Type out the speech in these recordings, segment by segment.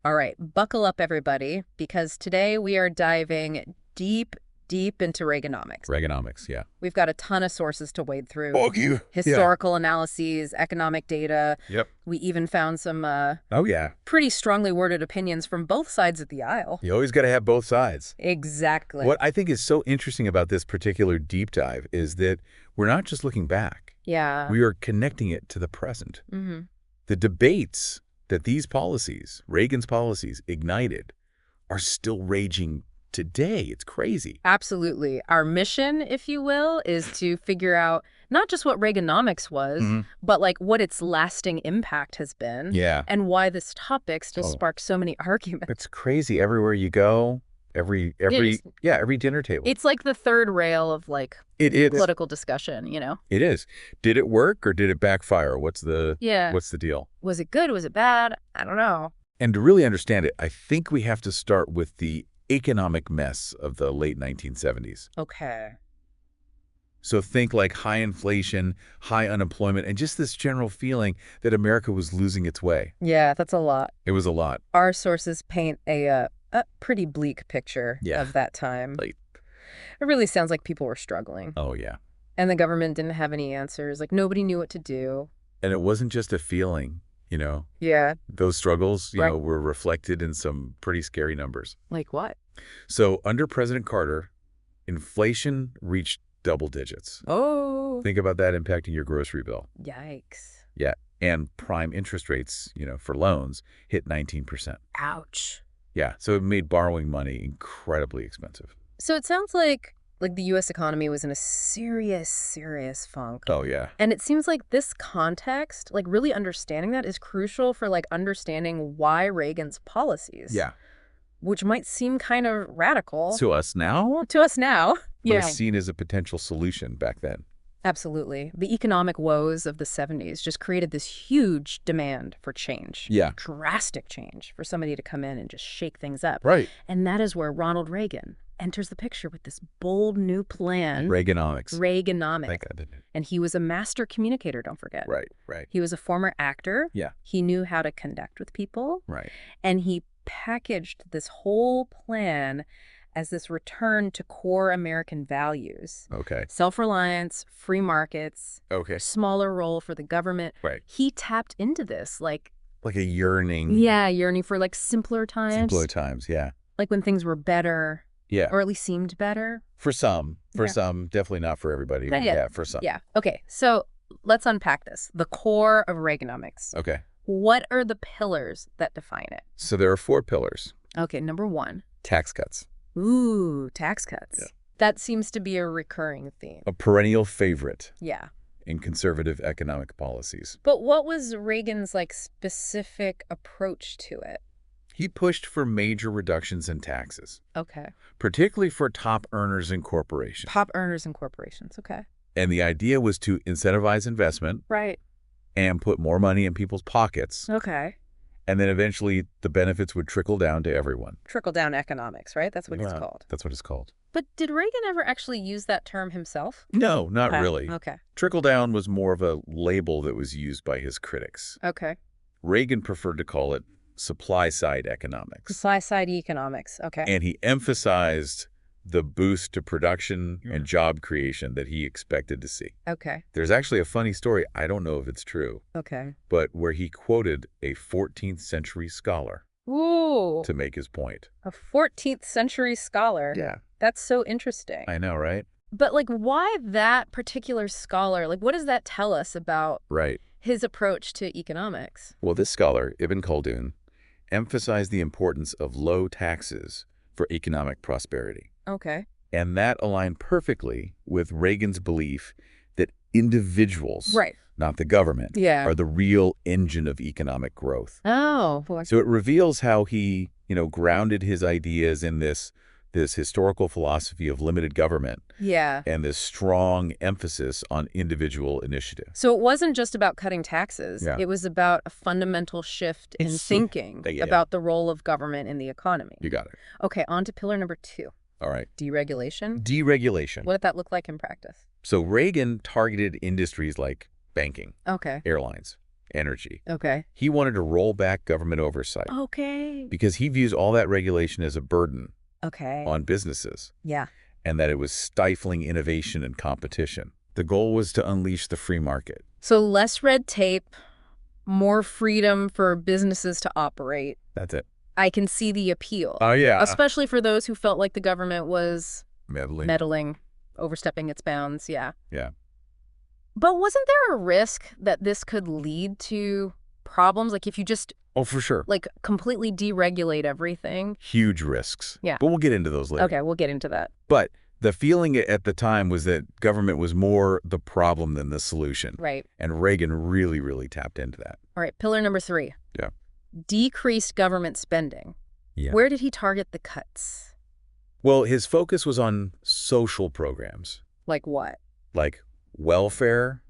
All right, buckle up, everybody, because today we are diving deep, deep into Reaganomics. Reaganomics, yeah. We've got a ton of sources to wade through. Fuck you. Historical analyses, economic data. Yep. We even found some Oh, yeah. pretty strongly worded opinions from both sides of the aisle. You always got to have both sides. Exactly. What I think is so interesting about this particular deep dive is that we're not just looking back. Yeah. We are connecting it to the present. Mm-hmm. The debates that these policies, Reagan's policies, ignited are still raging today. It's crazy. Absolutely. Our mission, if you will, is to figure out not just what Reaganomics was, but like what its lasting impact has been. Yeah. And why this topic still sparks so many arguments. It's crazy. Everywhere you go, every dinner table. It's like the third rail of like political discussion, you know? It is. Did it work or did it backfire? What's the deal? Was it good? Was it bad? I don't know. And to really understand it, I think we have to start with the economic mess of the late 1970s. Okay. So think like high inflation, high unemployment, and just this general feeling that America was losing its way. Yeah, that's a lot. It was a lot. Our sources paint a pretty bleak picture of that time. Like, it really sounds like people were struggling. oh, yeah. And the government didn't have any answers. Like, nobody knew what to do. And it wasn't just a feeling, you know? Yeah. Those struggles, you know, were reflected in some pretty scary numbers. Like what? So under President Carter, inflation reached double digits. Oh. Think about that impacting your grocery bill. Yikes. Yeah. And prime interest rates, you know, for loans hit 19%. Ouch. Yeah. So it made borrowing money incredibly expensive. So it sounds like the U.S. economy was in a serious funk. Oh, yeah. And it seems like this context, like really understanding that is crucial for like understanding why Reagan's policies. Yeah. Which might seem kind of radical. To us now? To us now. But it's seen as a potential solution back then. Absolutely. The economic woes of the 70s just created this huge demand for change. Yeah. Drastic change for somebody to come in and just shake things up. Right. And that is where Ronald Reagan enters the picture with this bold new plan. Reaganomics. Reaganomics. Thank God, didn't it? And he was a master communicator, don't forget. Right. He was a former actor. Yeah. He knew how to connect with people. Right. And he packaged this whole plan as this return to core American values. Okay. Self-reliance, free markets, smaller role for the government. Right. He tapped into this like a yearning. Yeah, yearning for like simpler times. Simpler times, yeah. Like when things were better. Yeah. Or at least seemed better. For some. For some. Definitely not for everybody. Yeah, for some. Yeah. Okay, so let's unpack this. The core of Reaganomics. Okay. What are the pillars that define it? So there are 4 pillars. Okay, number 1. Tax cuts. Ooh, tax cuts. Yeah. That seems to be a recurring theme. A perennial favorite. Yeah. In conservative economic policies. But what was Reagan's like specific approach to it? He pushed for major reductions in taxes. Okay. Particularly for top earners and corporations. Top earners and corporations, okay. And the idea was to incentivize investment. Right. And put more money in people's pockets. Okay. And then eventually the benefits would trickle down to everyone. Trickle-down economics, right? That's what it's called. That's what it's called. But did Reagan ever actually use that term himself? No, not really. Okay. Trickle-down was more of a label that was used by his critics. Okay. Reagan preferred to call it supply-side economics. Supply-side economics, okay. And he emphasized the boost to production and job creation that he expected to see. Okay. There's actually a funny story, I don't know if it's true, okay, but where he quoted a 14th century scholar Ooh. to make his point. A 14th century scholar. Yeah. That's so interesting. I know, right? But like, why that particular scholar? Like, what does that tell us about his approach to economics? Well, this scholar, Ibn Khaldun, emphasized the importance of low taxes for economic prosperity. Okay. And that aligned perfectly with Reagan's belief that individuals, not the government, are the real engine of economic growth. Oh. So it reveals how he, grounded his ideas in this historical philosophy of limited government. Yeah. And this strong emphasis on individual initiative. So it wasn't just about cutting taxes. Yeah. It was about a fundamental shift in thinking about the role of government in the economy. You got it. Okay, on to pillar number 2. All right. Deregulation? Deregulation. What did that look like in practice? So Reagan targeted industries like banking, okay, airlines, energy. Okay. He wanted to roll back government oversight. Okay. Because he views all that regulation as a burden okay. on businesses. Yeah. And that it was stifling innovation and competition. The goal was to unleash the free market. So less red tape, more freedom for businesses to operate. That's it. I can see the appeal. Oh, yeah. Especially for those who felt like the government was meddling, overstepping its bounds. Yeah. Yeah. But wasn't there a risk that this could lead to problems? Like if you just... Oh, for sure. Like completely deregulate everything? Huge risks. Yeah. But we'll get into those later. Okay, we'll get into that. But the feeling at the time was that government was more the problem than the solution. Right. And Reagan really, really tapped into that. All right, pillar number 3. Yeah. Decreased government spending. Yeah. Where did he target the cuts? Well, his focus was on social programs. Like what? Like welfare,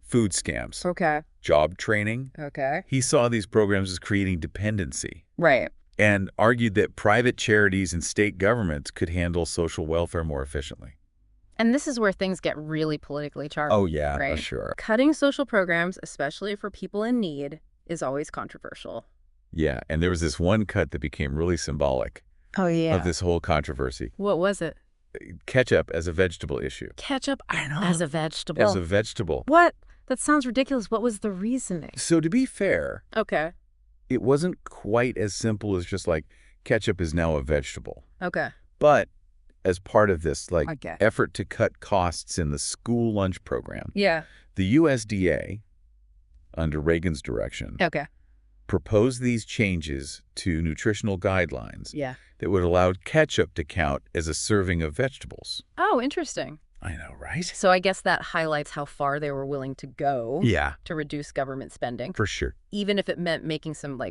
food stamps, Okay. job training. Okay. He saw these programs as creating dependency. Right. And argued that private charities and state governments could handle social welfare more efficiently. And this is where things get really politically charged. Oh, yeah, right? sure. Cutting social programs, especially for people in need, is always controversial. Yeah, and there was this one cut that became really symbolic of this whole controversy. What was it? Ketchup as a vegetable issue. Ketchup as a vegetable? As a vegetable. What? That sounds ridiculous. What was the reasoning? So to be fair, okay, it wasn't quite as simple as just like ketchup is now a vegetable. Okay. But as part of this Okay. effort to cut costs in the school lunch program, Yeah. the USDA, under Reagan's direction, Okay. proposed these changes to nutritional guidelines Yeah. that would allow ketchup to count as a serving of vegetables. Oh, interesting. I know, right? So I guess that highlights how far they were willing to go to reduce government spending. For sure. Even if it meant making some,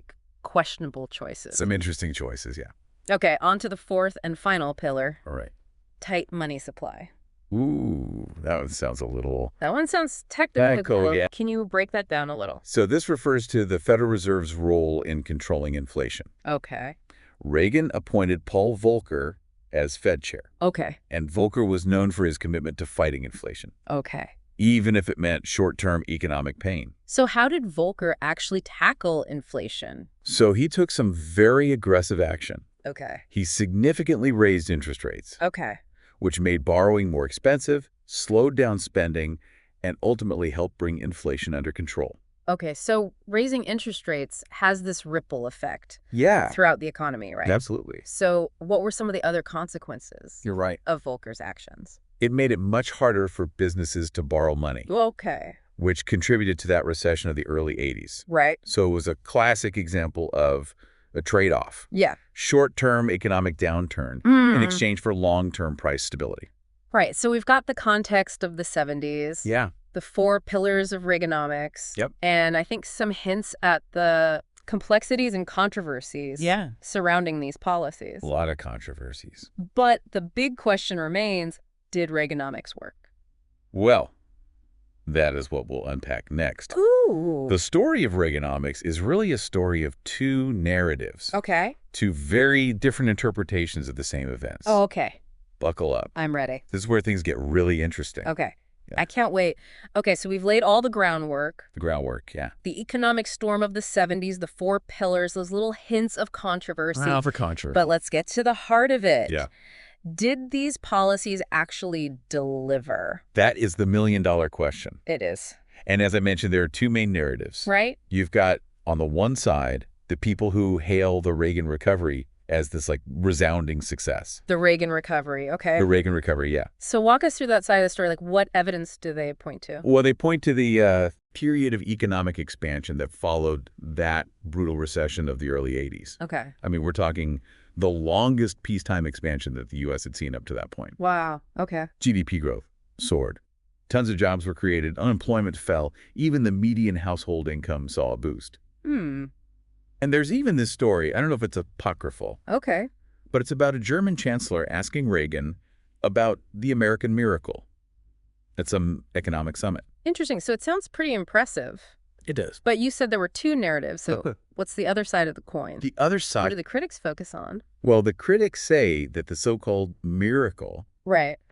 questionable choices. Some interesting choices, yeah. Okay, on to the 4th and final pillar. All right. Tight money supply. Ooh, that one sounds a little... That one sounds technical. Yeah. Can you break that down a little? So this refers to the Federal Reserve's role in controlling inflation. Okay. Reagan appointed Paul Volcker as Fed chair. Okay. And Volcker was known for his commitment to fighting inflation. Okay. Even if it meant short-term economic pain. So how did Volcker actually tackle inflation? So he took some very aggressive action. Okay. He significantly raised interest rates. Okay. Which made borrowing more expensive, slowed down spending, and ultimately helped bring inflation under control. Okay, so raising interest rates has this ripple effect throughout the economy, right? Absolutely. So what were some of the other consequences You're right. of Volcker's actions? It made it much harder for businesses to borrow money. Okay. Which contributed to that recession of the early 80s. Right. So it was a classic example of a trade-off. Yeah. Short-term economic downturn in exchange for long-term price stability. Right. So we've got the context of the 70s. Yeah. The 4 pillars of Reaganomics. Yep. And I think some hints at the complexities and controversies surrounding these policies. A lot of controversies. But the big question remains, did Reaganomics work? Well, that is what we'll unpack next. Ooh. The story of Reaganomics is really a story of 2 narratives. Okay. 2 very different interpretations of the same events. Oh, okay. Buckle up. I'm ready. This is where things get really interesting. Okay. Yeah. I can't wait. Okay, so we've laid all the groundwork. The groundwork, yeah. The economic storm of the 70s, the 4 pillars, those little hints of controversy. Well, for controversy. But let's get to the heart of it. Yeah. Did these policies actually deliver? That is the million-dollar question. It is. And as I mentioned, there are 2 main narratives. Right. You've got, on the one side, the people who hail the Reagan recovery as this resounding success. The Reagan recovery, okay. The Reagan recovery, yeah. So walk us through that side of the story. What evidence do they point to? Well, they point to the period of economic expansion that followed that brutal recession of the early 80s. Okay. I mean, we're talking the longest peacetime expansion that the U.S. had seen up to that point. Wow, okay. GDP growth soared. Tons of jobs were created. Unemployment fell. Even the median household income saw a boost. And there's even this story, I don't know if it's apocryphal. Okay. But it's about a German chancellor asking Reagan about the American miracle at some economic summit. Interesting. So it sounds pretty impressive. It does. But you said there were 2 narratives. So what's the other side of the coin? The other side... What do the critics focus on? Well, the critics say that the so-called miracle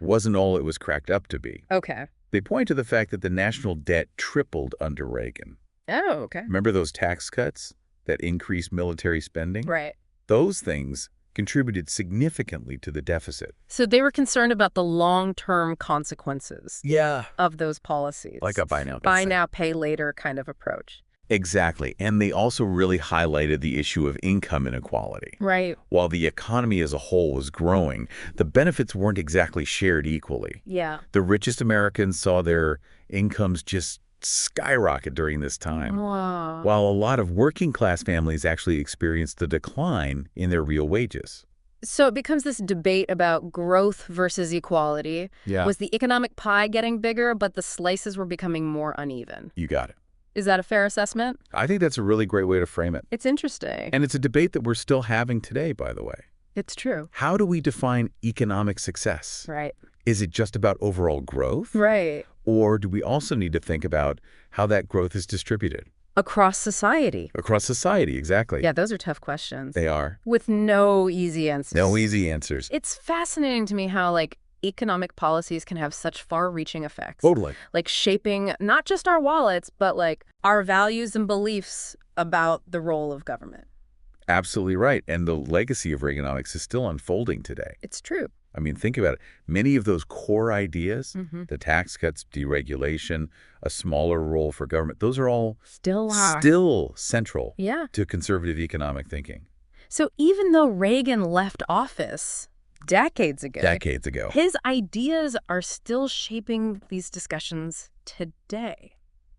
wasn't all it was cracked up to be. Okay. They point to the fact that the national debt tripled under Reagan. Oh, okay. Remember those tax cuts that increased military spending? Right. Those things contributed significantly to the deficit. So they were concerned about the long-term consequences Yeah. of those policies. Like a buy now, buy now, pay later kind of approach. Exactly. And they also really highlighted the issue of income inequality. Right. While the economy as a whole was growing, the benefits weren't exactly shared equally. Yeah. The richest Americans saw their incomes just skyrocket during this time, Wow. while a lot of working class families actually experienced a decline in their real wages. So it becomes this debate about growth versus equality. Yeah. Was the economic pie getting bigger, but the slices were becoming more uneven? You got it. Is that a fair assessment? I think that's a really great way to frame it. It's interesting. And it's a debate that we're still having today, by the way. It's true. How do we define economic success? Right. Is it just about overall growth? Right. Or do we also need to think about how that growth is distributed? Across society. Across society, exactly. Yeah, those are tough questions. They are. With no easy answers. No easy answers. It's fascinating to me how, economic policies can have such far-reaching effects. Totally. Shaping not just our wallets, but, our values and beliefs about the role of government. Absolutely right. And the legacy of Reaganomics is still unfolding today. It's true. I mean, think about it. Many of those core ideas, Mm-hmm. the tax cuts, deregulation, a smaller role for government, those are all Still are. still central Yeah. to conservative economic thinking. So even though Reagan left office decades ago, his ideas are still shaping these discussions today.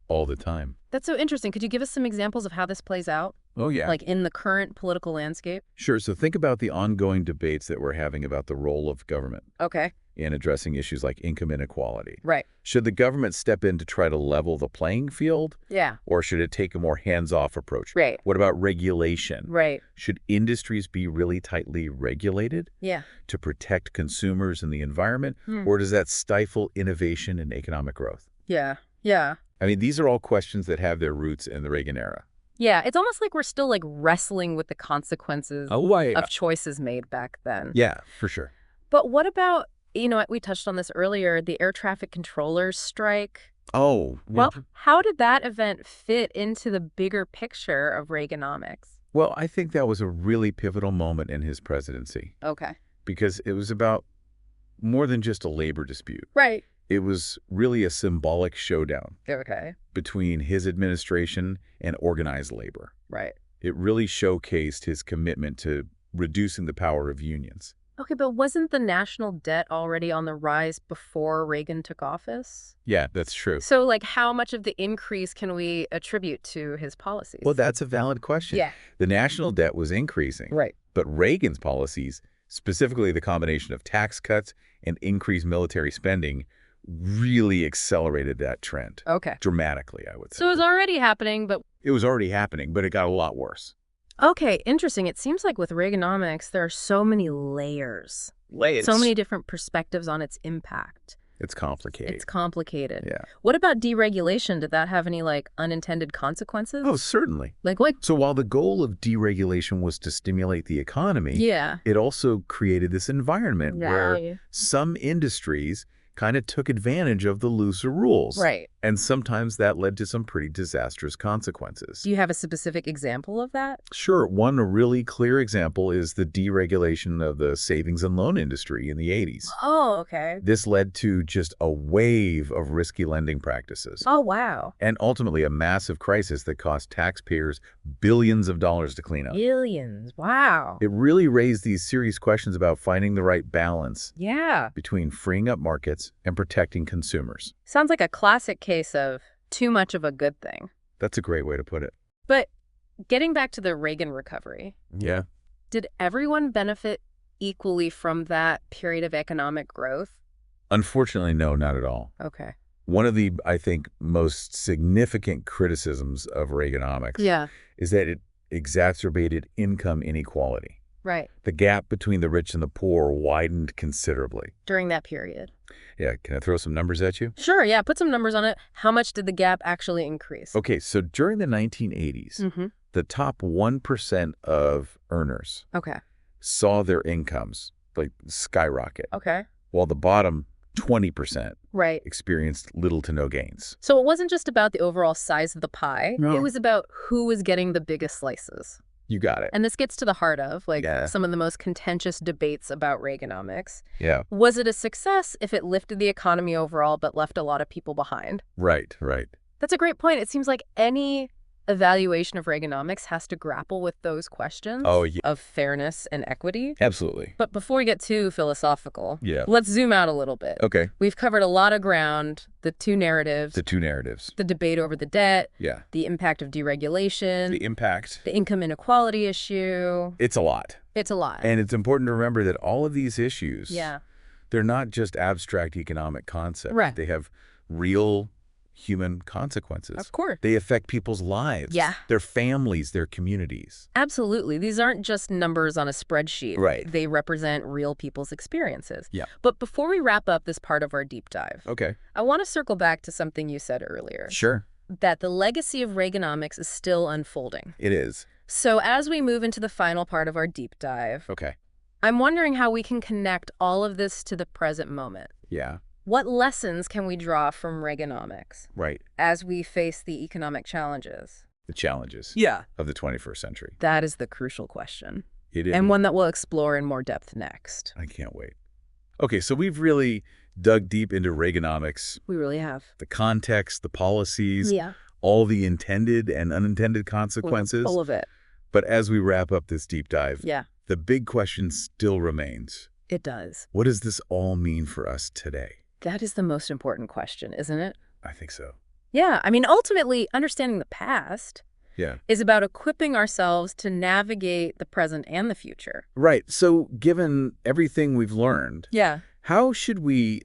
All the time. That's so interesting. Could you give us some examples of how this plays out? Oh, yeah. In the current political landscape? Sure. So think about the ongoing debates that we're having about the role of government Okay. in addressing issues like income inequality. Right. Should the government step in to try to level the playing field, Yeah. or should it take a more hands-off approach? Right. What about regulation? Right. Should industries be really tightly regulated Yeah. to protect consumers and the environment, or does that stifle innovation and economic growth? Yeah. Yeah. I mean, these are all questions that have their roots in the Reagan era. Yeah. It's almost like we're still wrestling with the consequences of choices made back then. Yeah, for sure. But what about, we touched on this earlier, the air traffic controllers strike. Oh, Well, how did that event fit into the bigger picture of Reaganomics? well, I think that was a really pivotal moment in his presidency Okay. because it was about more than just a labor dispute. Right. It was really a symbolic showdown Okay. between his administration and organized labor. Right. It really showcased his commitment to reducing the power of unions. Okay, but wasn't the national debt already on the rise before Reagan took office? Yeah, that's true. So, how much of the increase can we attribute to his policies? Well, that's a valid question. Yeah. The national debt was increasing, Right. but Reagan's policies, specifically the combination of tax cuts and increased military spending, really accelerated that trend Okay. dramatically, I would say. So it was already happening, but... It was already happening, but it got a lot worse. Okay, interesting. It seems like with Reaganomics, there are so many layers. So many different perspectives on its impact. It's complicated. It's complicated. Yeah. What about deregulation? Did that have any, unintended consequences? Oh, certainly. What? So while the goal of deregulation was to stimulate the economy, Yeah. it also created this environment where Yeah. some industries kind of took advantage of the looser rules. Right. And sometimes that led to some pretty disastrous consequences. Do you have a specific example of that? Sure. One really clear example is the deregulation of the savings and loan industry in the 80s. Oh, okay. This led to just a wave of risky lending practices. Oh, wow. And ultimately a massive crisis that cost taxpayers billions of dollars to clean up. Billions. Wow. It really raised these serious questions about finding the right balance Yeah. between freeing up markets and protecting consumers. Sounds like a classic case of too much of a good thing. That's a great way to put it. But getting back to the Reagan recovery, Yeah. did everyone benefit equally from that period of economic growth? Unfortunately, no, not at all. Okay. One of the, I think, most significant criticisms of Reaganomics Yeah. is that it exacerbated income inequality. Right. The gap between the rich and the poor widened considerably. During that period. Yeah, can I throw some numbers at you? Sure. Yeah. Put some numbers on it. How much did the gap actually increase? Okay, so during the 1980s, Mm-hmm. the top 1% of earners Okay. saw their incomes skyrocket, Okay. while the bottom 20% Right. experienced little to no gains. So it wasn't just about the overall size of the pie. No. It was about who was getting the biggest slices. You got it. And this gets to the heart of, Yeah. some of the most contentious debates about Reaganomics. Yeah. Was it a success if it lifted the economy overall but left a lot of people behind? Right, right. That's a great point. It seems like any evaluation of Reaganomics has to grapple with those questions of fairness and equity. Absolutely. But before we get too philosophical, Yeah. let's zoom out a little bit. Okay. We've covered a lot of ground, the two narratives, The debate over the debt, Yeah. the impact of deregulation, The impact. the income inequality issue. It's a lot. It's a lot. And it's important to remember that all of these issues, Yeah. they're not just abstract economic concepts. Right. They have real human consequences. Of course. They affect people's lives. Yeah. Their families, their communities. Absolutely. These aren't just numbers on a spreadsheet. Right. They represent real people's experiences. Yeah. But before we wrap up this part of our deep dive, Okay. I want to circle back to something you said earlier. Sure. That the legacy of Reaganomics is still unfolding. It is. So as we move into the final part of our deep dive, Okay. I'm wondering how we can connect all of this to the present moment. Yeah. What lessons can we draw from Reaganomics Right. as we face the economic challenges? The challenges of the 21st century. That is the crucial question, It is. and one that we'll explore in more depth next. I can't wait. Okay, so we've really dug deep into Reaganomics, We really have. the context, the policies, Yeah. all the intended and unintended consequences. All of it. But as we wrap up this deep dive, Yeah, the big question still remains. it does. What does this all mean for us today? That is the most important question, isn't it? I think so. Yeah, I mean, ultimately, understanding the past Yeah. is about equipping ourselves to navigate the present and the future. Right. So given everything we've learned, Yeah. how should we,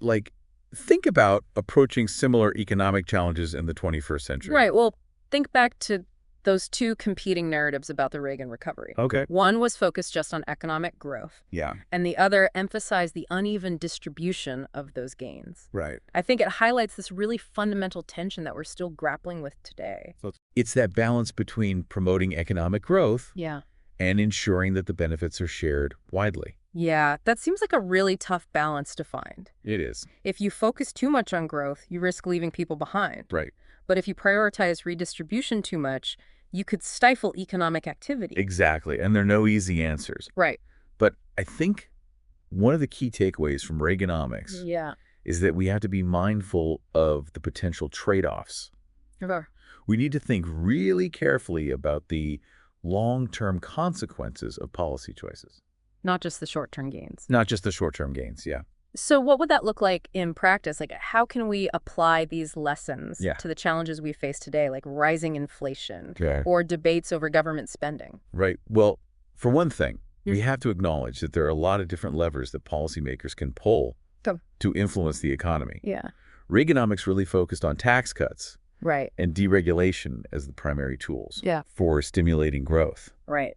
think about approaching similar economic challenges in the 21st century? Right. Well, think back to those two competing narratives about the Reagan recovery. Okay. One was focused just on economic growth, Yeah. and the other emphasized the uneven distribution of those gains. Right. I think it highlights this really fundamental tension that we're still grappling with today. So it's that balance between promoting economic growth Yeah. and ensuring that the benefits are shared widely. Yeah, that seems like a really tough balance to find. It is. If you focus too much on growth, you risk leaving people behind. Right. But if you prioritize redistribution too much, you could stifle economic activity. Exactly. And there are no easy answers. Right. But I think one of the key takeaways from Reaganomics Yeah. is that we have to be mindful of the potential trade-offs. Sure. We need to think really carefully about the long-term consequences of policy choices. Not just the short-term gains. Not just the short-term gains, yeah. So what would that look like in practice? How can we apply these lessons Yeah. to the challenges we face today, like rising inflation Okay. or debates over government spending? Right. Well, for one thing, we have to acknowledge that there are a lot of different levers that policymakers can pull to influence the economy. Yeah. Reaganomics really focused on tax cuts Right. and deregulation as the primary tools Yeah. for stimulating growth. Right.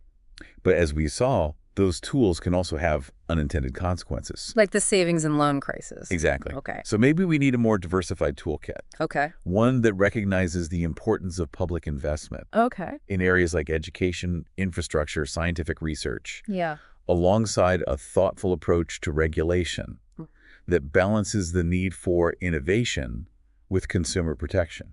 But as we saw, those tools can also have unintended consequences. Like the savings and loan crisis. Exactly. Okay. So maybe we need a more diversified toolkit, Okay. one that recognizes the importance of public investment Okay. in areas like education, infrastructure, scientific research, Yeah. alongside a thoughtful approach to regulation that balances the need for innovation with consumer protection.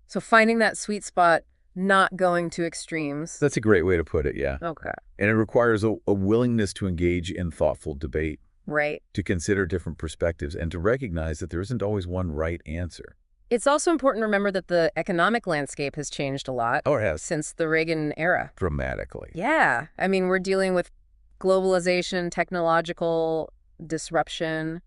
So finding that sweet spot, not going to extremes. That's a great way to put it, yeah. Okay. And it requires a willingness to engage in thoughtful debate, Right. to consider different perspectives, and to recognize that there isn't always one right answer. It's also important to remember that the economic landscape has changed a lot Or has since the Reagan era. dramatically. Yeah. I mean, we're dealing with globalization, technological disruption,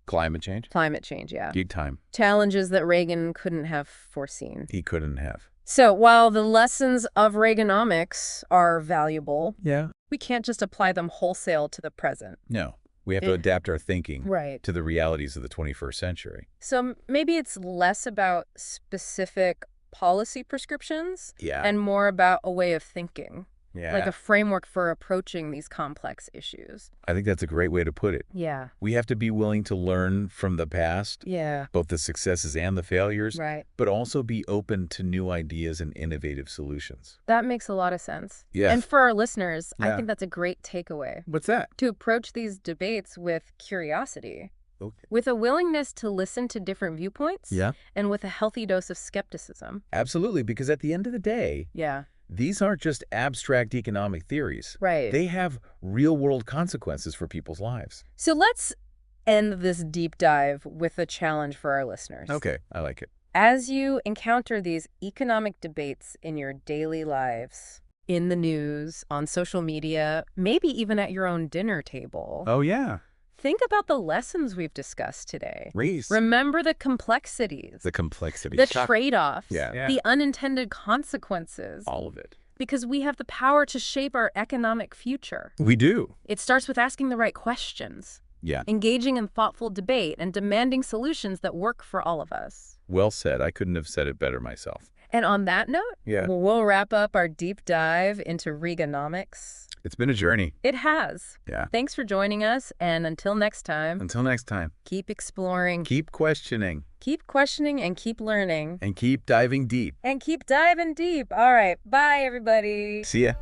Climate change? climate change, yeah. Big time. Challenges that Reagan couldn't have foreseen. He couldn't have. So while the lessons of Reaganomics are valuable, Yeah. we can't just apply them wholesale to the present. No. We have to adapt our thinking Right. to the realities of the 21st century. So maybe it's less about specific policy prescriptions Yeah. and more about a way of thinking, yeah. like a framework for approaching these complex issues. I think that's a great way to put it. Yeah. We have to be willing to learn from the past, Yeah. both the successes and the failures, Right. but also be open to new ideas and innovative solutions. That makes a lot of sense. Yes. And for our listeners, I Yeah. think that's a great takeaway. What's that? To approach these debates with curiosity, Okay. with a willingness to listen to different viewpoints, Yeah. and with a healthy dose of skepticism. Absolutely, because at the end of the day, Yeah. these aren't just abstract economic theories. Right. They have real-world consequences for people's lives. So let's end this deep dive with a challenge for our listeners. Okay, I like it. As you encounter these economic debates in your daily lives, in the news, on social media, maybe even at your own dinner table, Oh, yeah. think about the lessons we've discussed today. Race. Remember the complexities, The complexity. the trade-offs, Yeah. the unintended consequences, All of it. because we have the power to shape our economic future. We do. It starts with asking the right questions, Yeah. engaging in thoughtful debate, and demanding solutions that work for all of us. Well said. I couldn't have said it better myself. And on that note, Yeah. we'll wrap up our deep dive into Reaganomics. It's been a journey. It has. Yeah. Thanks for joining us, and until next time, Until next time, keep exploring, keep questioning, keep questioning, and keep learning. and keep diving deep. And keep diving deep. All right. Bye, everybody. See ya.